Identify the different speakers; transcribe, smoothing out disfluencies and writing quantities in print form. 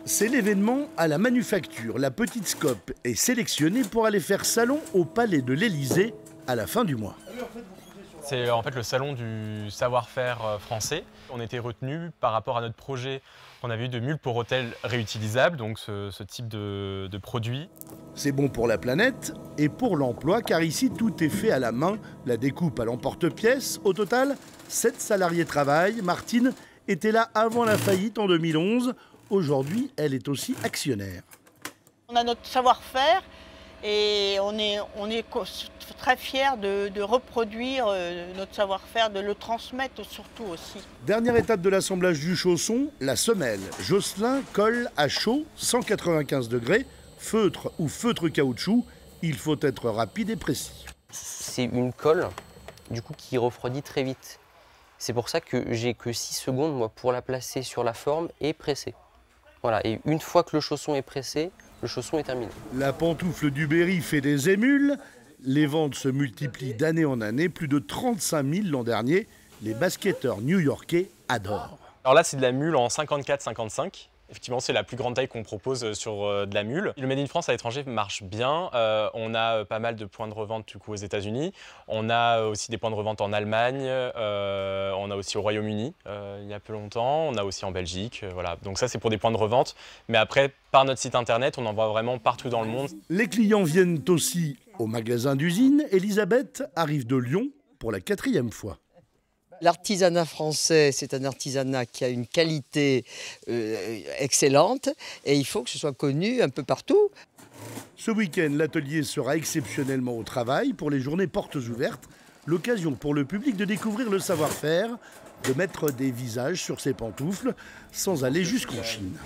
Speaker 1: C'est l'événement à la Manufacture. La petite Scope est sélectionnée pour aller faire salon au Palais de l'Élysée à la fin du mois.
Speaker 2: C'est en fait le salon du savoir-faire français. On était retenu par rapport à notre projet qu'on avait eu de mules pour hôtels réutilisables, donc ce type de produit.
Speaker 1: C'est bon pour la planète et pour l'emploi, car ici tout est fait à la main, la découpe à l'emporte-pièce. Au total, 7 salariés travaillent. Martine était là avant la faillite en 2011. Aujourd'hui, elle est aussi actionnaire.
Speaker 3: On a notre savoir-faire et on est très fiers de reproduire notre savoir-faire, de le transmettre surtout aussi.
Speaker 1: Dernière étape de l'assemblage du chausson, la semelle. Jocelyn colle à chaud, 195 degrés, feutre ou feutre caoutchouc. Il faut être rapide et précis.
Speaker 4: C'est une colle du coup qui refroidit très vite. C'est pour ça que j'ai que 6 secondes moi, pour la placer sur la forme et presser. Voilà, et une fois que le chausson est pressé, le chausson est terminé.
Speaker 1: La pantoufle du Berry fait des émules. Les ventes se multiplient d'année en année, plus de 35 000 l'an dernier. Les basketteurs new-yorkais adorent.
Speaker 2: Alors là, c'est de la mule en 54-55. Effectivement, c'est la plus grande taille qu'on propose sur de la mule. Le Made in France à l'étranger marche bien. On a pas mal de points de revente du coup, aux États-Unis. On a aussi des points de revente en Allemagne. On a aussi au Royaume-Uni il y a peu longtemps. On a aussi en Belgique. Voilà. Donc ça, c'est pour des points de revente. Mais après, par notre site internet, on en voit vraiment partout dans le monde.
Speaker 1: Les clients viennent aussi au magasin d'usine. Elisabeth arrive de Lyon pour la 4e fois.
Speaker 5: L'artisanat français, c'est un artisanat qui a une qualité excellente et il faut que ce soit connu un peu partout.
Speaker 1: Ce week-end, l'atelier sera exceptionnellement au travail pour les journées portes ouvertes. L'occasion pour le public de découvrir le savoir-faire, de mettre des visages sur ses pantoufles sans aller jusqu'en Chine.